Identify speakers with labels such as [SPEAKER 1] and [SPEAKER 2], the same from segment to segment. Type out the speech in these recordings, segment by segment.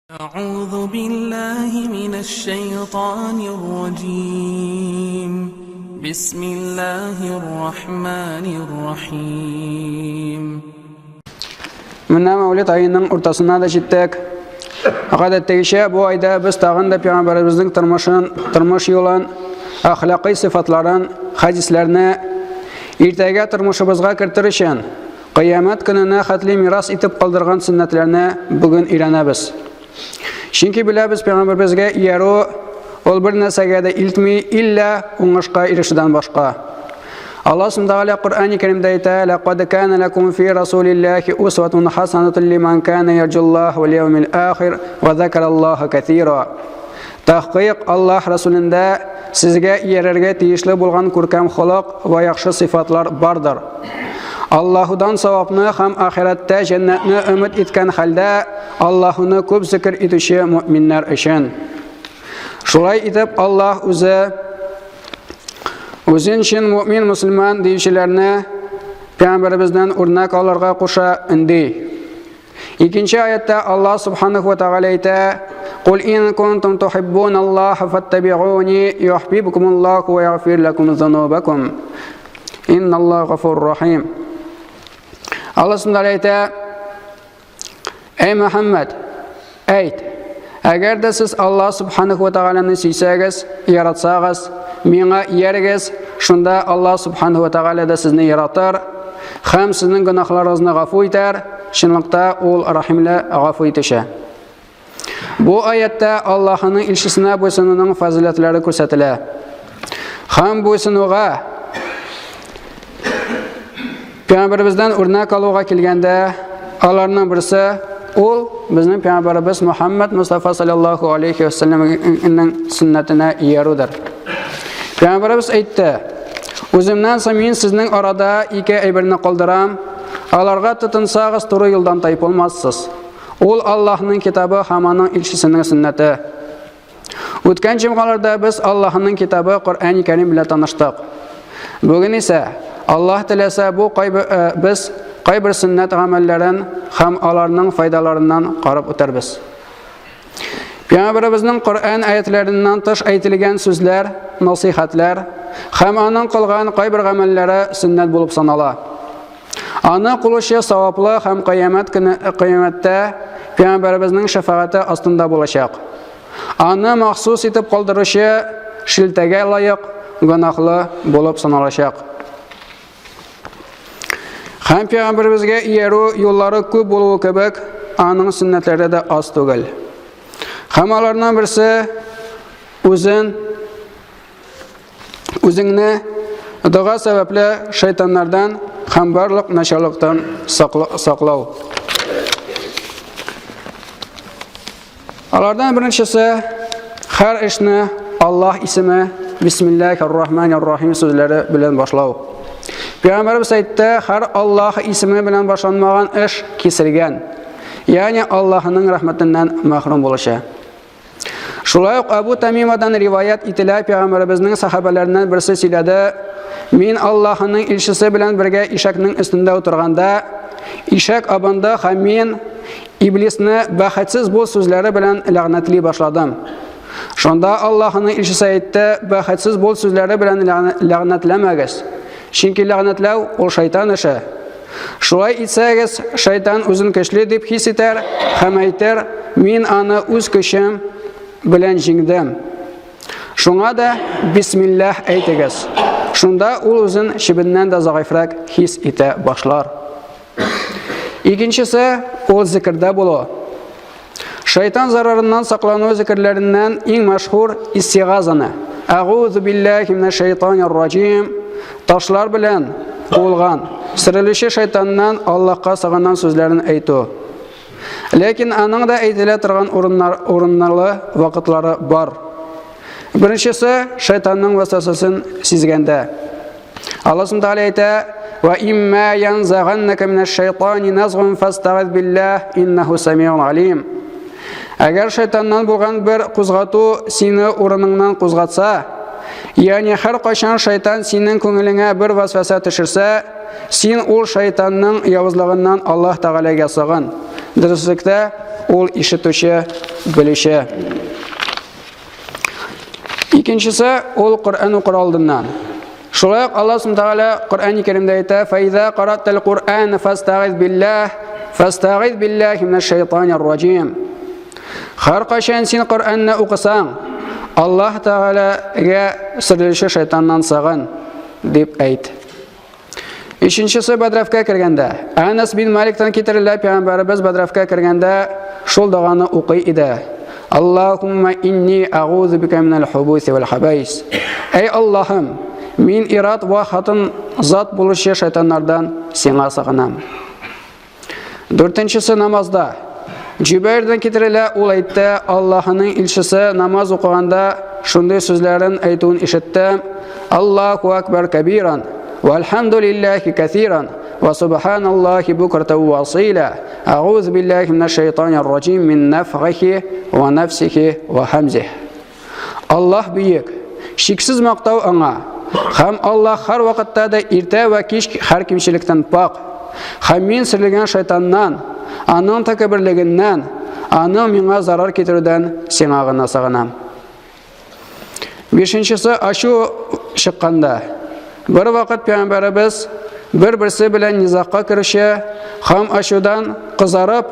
[SPEAKER 1] أعوذ بالله من الشيطان الرجيم بسم الله الرحمن الرحيم
[SPEAKER 2] Mına Mevlid ayının ortasına da jettik. Гадәттәгечә bu ayda biz tagын da Peygamberimizin тормыш юлын, әхлакый сыйфатларын, хадисләрне иртәгә тормышыбызга кертер өчен кыямәт көненә хәтле мирас итеп калдырган сөннәтләрне бүген өйрәнәбез. Чөнки беләбез Пәйгамбәребезгә иярү ул бер нәрсәгә дә илтми, илля уңышка ирешүдән башка. Allah Subhanahu Kur'an-ı Kerim'de ayet: "Laqad kana lakum fi Rasulillahi uswatun hasanatun liman kana yarjullaha vel yevmil ahir ve zakarallaha katira." Tahqiq Allah Rasulunda sizga iyararga tiyishli bo'lgan ko'rkam xuluq va yaxshi sifatlar bardir. Allohdan savobni ham oxiratda jannatni umid etgan holda Allohni ko'p zikr etuvchi mu'minlar uchun. Shulay etib Allah o'zin için mümin Müslüman deyişlerine Peygamberimizden örnek alırga koşa indi. İkinci ayette Allah Subhanahu ve Teala ayette: "Kul in kuntum tuhibbunallaha fattabi'uni yuhibbukumullahu ve yaghfir lakum zunubakum. İnnallaha gafurur rahim." Allah Subhanahu ayette: "Ey Muhammed, ayt, eğer de siz Allah Subhanahu ve Teala'nı sevseniz, yaratsanız, Миңа иярегез, шунда Аллах Субханаху ва Тааля да сезне яратыр, һәм сезнең гөнаһларыгызны гафу итәр, чынлыкта ул рахимле гафу итүче. Бу аятта Аллаһның илчесенә буйсынуның фазилатлары күрсәтелә. Һәм буйсынуга Пәйгамбәребездән үрнәк алуга килгәндә, аларның берсе ул безнең Пәйгамбәребез Мөхәммәд Мустафа саллаллаху алейхи ва саллямның сөннәтенә иярүдер. Peygamberimiz aytdi: "O'zimdan so'ng sizning orada ikki ayberni qoldiram. Alarga tutunsag'iz to'g'ri yo'ldan tayib olmassiz. Ul Allohning kitobi hammaning elchisining sunnati." O'tgan jumqalarda biz Allohning kitobi Qur'oni Karim bilan tanishdik. Bugun esa Alloh tilasa bu biz qaybir sunnat amallarini ham ularning foydalaridan qarab o'tarmiz. Peygamberimizning Qur'on oyatlaridan tish aytilgan so'zlar, nasihatlar, ham aның qilgan qaybir amallari sunnat bo'lib sanala. Ana qilishi savobli ham qiyomatda Peygamberimizning shafaati ostida bo'lacak. Ana maxsus etib qoldirishi shiltaga loyiq, gunohli bo'lib sanalacak. Ham Peygamberimizga iyaru yo'llari ko'p bo'luvi kebek, aның sunnatlari da oz tugil. Hamalardan birisi o'zingni duo sababli shaytonlardan ham barliq nashalikdan saqlav. Alardan birinchisi har ishni Alloh ismi Bismillahirrohmanirrohim so'zlari bilan boshlav. Peygamberimiz aytdi: "Har Alloh ismi bilan boshlanmagan ish kesilgan." Ya'ni Allohning rahmatidan mahrum bo'lishi. Şulay Abu Tamimadan rivayet etilen Peygamberimizin sahabalaridan birisi söyledi: "Men Allohning elchisi bilan birga eshakning ustida o'tirganda, eshak abanda ham men iblisni baxtsiz bu so'zlari bilan la'natli boshladim. Shunda Allohning elchisi aytdi: "Baxtsiz bu so'zlari bilan la'natlamagiz. Chunki la'natlaw ul shayton ishi. Shulay etsangiz, shayton o'zini kuchli deb his etar, ham aytar: men ani o'z kuchim bilan jingdim. Şuna da Bismillah aytagız. Şunda ul o'zin shibindan da zaifrak his eta boshlar." İkincisi ol zikrda bo'lo. Shayton zararidan saqlanuv zikrlaridan eng mashhur istig'azani. A'udhu billahi minash shaytonir rojim. Toshlar bilan bo'lgan sirilishi shaytondan Allohga sig'ingan so'zlarni aytu. Lekin aның da aytila turgan o'rinlarli vaqtlari bor. Birinchisi shaytonning vasvasasini sezganda. Allah Subhanahu aytadi: "Va imma yanzaghannaka minash shaytoni nazghun fasta'iz billah innahu samiun alim." Agar shaytondan bo'lgan bir qo'zg'atuv seni o'riningdan qo'zg'atsa, ya'ni har qachon shayton sening ko'nglingga bir vasvasa tushirsa, sen ul shaytonning yovuzligidan Alloh taolaga sig'in. Dürüstlükte ул ишетүче, белүче. Икенчесе ул Коръән укыр алдыннан. Шулай Аллаһ Субханаһу Тааля Коръән-и Кәримдә әйтә: "Фаиза караттал Кур'ан фастагиз биллаһи минаш шайтанир раҗим." Һәр кайчан син Коръәнне укысаң, Аллаһ Тааляга серлешә шайтаннан сагын дип әйт. Ишенчесе Бәдрәфкә кергәндә, Анас бин Маликтан китерелә, Пәйгамбәрбез Бәдрәфкә кергәндә шул даганы укый иде. Аллаһумма инни аъузу бика минал хубуси вал хабайс. Эй Аллаһым, мин ират ва хатын зат булучы шайтаннардан сиңа сагынам. Дүртенчесе намазда. Җибәрдән китерелә, ул әйтте: Аллаһның илчесе намаз укыганда шундый сүзләрен әйтүен ишеттем: Аллаһу акбар кабиран, вальхамдулиллахи катиран, ва субханаллахи букратан ва асила. Аъузу биллахи минаш шайтанир раҗим мин нафхихи ва нафсихи ва хамзихи. Аллаһ бийек, шиксез мактау аңа. Һәм Аллаһ һәр вакытта да иртә ва кич һәр кимчелектән пак. Һәм мин серлегән шайтаннан, аның тәкәбберлегеннән, аның миңа зарар китерүдән сиңа гына сагынам. Бишенчесе ачу чыкканда. Бер вакыт Пәйгамбәрбез бер-берсе белән низакка керүче һәм ачудан кызарып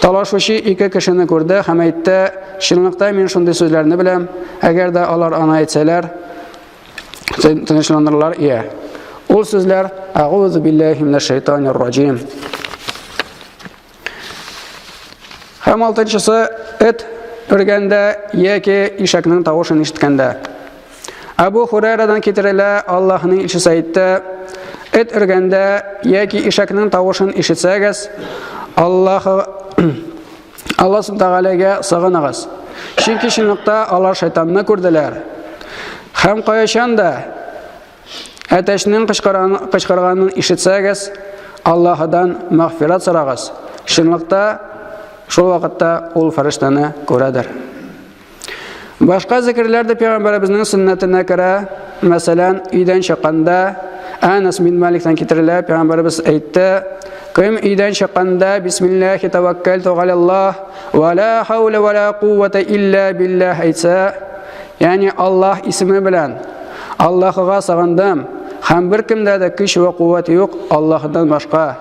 [SPEAKER 2] талашучы ике кешене күрде һәм әйтте: "Чынлыкта мин шундый сүзләрне беләм, әгәр дә алар аны әйтсәләр, тынычланырлар ия." Ул сүзләр: "Аъузу биллаһи минаш шайтанир раҗим." Һәм алтынчысы эт өргәндә яки ишәкнең тавышын ишеткәндә. Абу Хурайрадан китерелә, Аллаһның илчесе әйтте: "Эт өргәндә яки ишәкнең тавышын ишетсәгез, Аллаһ Субханаһу Тааляга сагыныгыз. Чөнки чынлыкта алар шайтанны күрделәр. Һәм кайчан да әтәшнең кычкырганын ишетсәгез, Аллаһдан мәгъфират сорагыз. Чынлыкта шул вакытта ул фәрештәне күрәдер." Башка зикрләрдә Пәйгамбәрбезнең сөннәтенә күрә, мәсәлән, өйдән чыкканда Анас бин Маликтан китерелә, Пәйгамбәрбез әйтте: "Кем өйдән чыкканда бисмиллаһи таваккалту галаллаһ ва ла хаула ва ла куввата илля биллаһ әйтсә, ягъни Аллаһ исеме белән Аллаһка сагындым, һәм бер кемдә дә көч ва куәт юк Аллаһдан башка"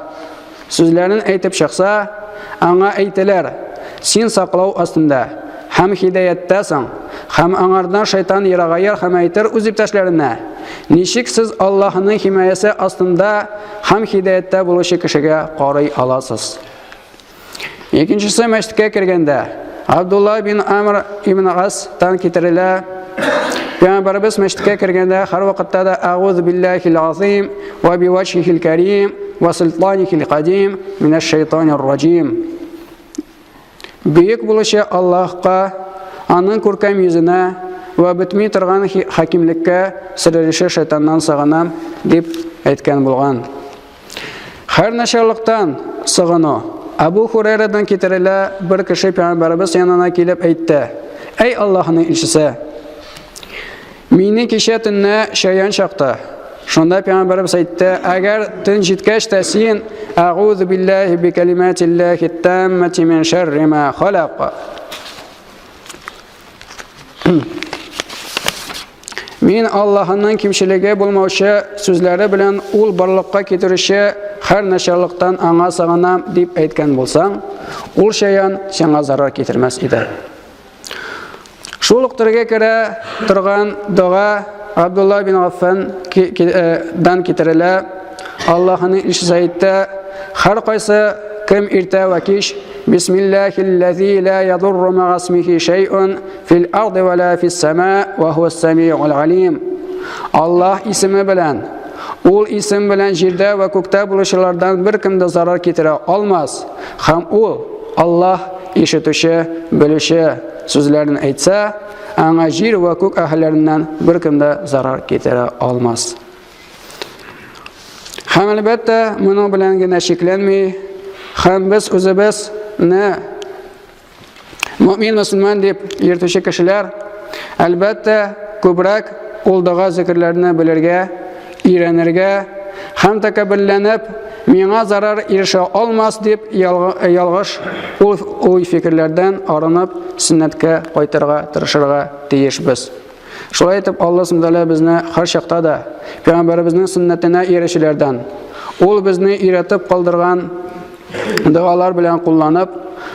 [SPEAKER 2] сүзләрен әйтеп чыкса, аңа әйтәләр: "Син саклау астында һәм хидаяттәсең, һәм аңардан шайтан ерагайыр һәм әйтер үз иптәшләренә: Ничек сез Аллаһның химаясе астында һәм хидаяттә булучы кешегә карый аласыз?" Икенчесе мәчеткә кергәндә, Абдулла бин Амр ибн Ас-тан китерелә, Пәйгамбәрбез мәчеткә кергәндә һәр вакытта да "Аъузу биллаһил азим ва бивajhihil карим ва султанихил кадим минаш шайтанир раҗим." Бөек булучы Аллаһка, аның күркәм йөзенә ва бетми торган хакимлеккә серлешә шайтаннан сагынам дип әйткән булган. Һәр начарлыктан сагыну. Абу Хурайрадан китерелә, бер кеше Пәйгамбәрбез янына килеп әйтте: "Эй Аллаһның илчесе, мине кичә төнне шаян чакты." Шунда Пәйгамбәрбез әйтте: "Әгәр төн җиткәч тә син аъузу биллаһи би калиматиллаһи таммати мин шарри ма халaq." Мин Аллаһның кимчелеге булмаучы сүзләре белән ул барлыкка китерүче һәр начарлыктан аңа сагынам дип әйткән булсаң, ул шаян сиңа зарар китермәс иде. Шул ук төргә керә торган дуга Абдулла бин Аффан дан китерелә, Аллаһның илчесе әйтте: "Һәр кайсы кем иртә ва кич бисмиллаһилләзи ла ядурру ма исмихи шайъун фил арди ва ла фис самаа ва хувас самиъул алим." Аллаһ исеме белән, ул исем белән җирдә ва күктә булучылардан бер кем дә зарар китерә алмас, һәм ул Аллаһ ишетүче, белүче сүзләрен әйтсә, аңа җир ва күк әһелләреннән бер кем дә зарар китерә алмас. Һәм әлбәттә, моның белән генә шикләнми, һәм без үзебезне мөмин мөселман дип йөртүче кешеләр, әлбәттә, күбрәк ул дуга зикрләрне белергә, өйрәнергә һәм тәкәбберләнеп миңа зарар ирешә алмас дип ялгыш уй фикерләрдән арынып сөннәткә кайтырга тырышырга тиешбез. Шулай итеп, Аллаһ Сүбхәнәһү безне һәр чакта да Пәйгамбәребезнең сөннәтенә ирешүләрдән, ул безне өйрәтеп калдырган дуалар белән кулланып,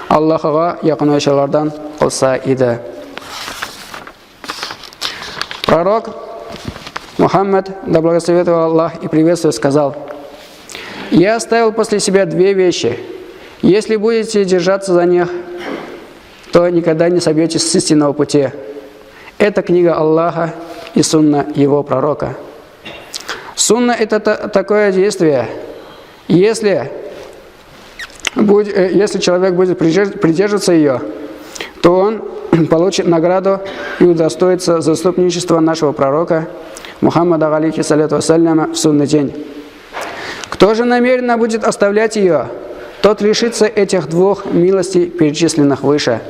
[SPEAKER 2] Аллаһыга якынлашулардан кылса иде. Пророк Мухаммад, да благословит его Аллах и приветствует, сказал: «Я оставил после себя две вещи. Если будете держаться за них, то никогда не собьетесь с истинного пути. Это книга Аллаха и сунна его пророка». Сунна – это такое действие. Если человек будет придерживаться ее, то он получит награду и удостоится заступничества нашего пророка Мухаммада алейхиссаляту вассаляма в судный день. Кто же намеренно будет оставлять ее, тот лишится этих двух милостей, перечисленных выше.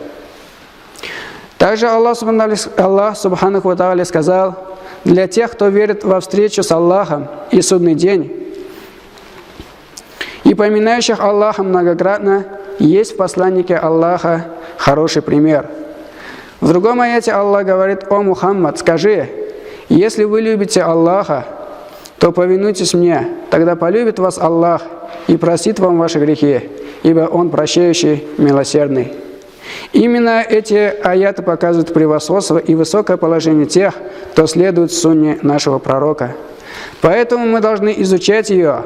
[SPEAKER 2] Также Аллах Субханаху ва Тааля сказал: для тех, кто верит во встречу с Аллахом и судный день, и поминающих Аллаха многократно, есть в посланнике Аллаха хороший пример. В другом аяте Аллах говорит: «О Мухаммад, скажи, если вы любите Аллаха, то повинуйтесь мне, тогда полюбит вас Аллах и простит вам ваши грехи, ибо Он прощающий, милосердный». Именно эти аяты показывают превосходство и высокое положение тех, кто следует сунне нашего пророка. Поэтому мы должны изучать ее,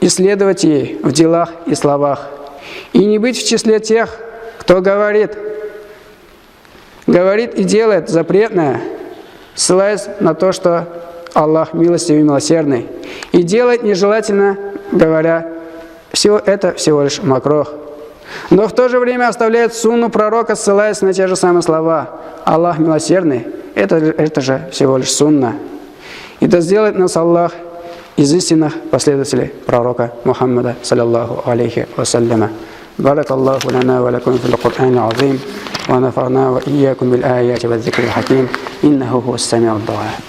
[SPEAKER 2] исследовать ей в делах и словах, и не быть в числе тех, кто говорит и делает запретное, ссылаясь на то, что Аллах милостивый и милосердный, и делать нежелательно, говоря: все это всего лишь макрух. Но в то же время оставляет сунну пророка, ссылаясь на те же самые слова: Аллах милосердный, это же всего лишь сунна. И да сделает нас Аллах из истинных последователей пророка Мухаммада саллаллаху алейхи вассаляма. بارك الله لنا ولكم في القرآن العظيم ونفعنا وإياكم بالآيات والذكر الحكيم إنه هو السميع الدعاء.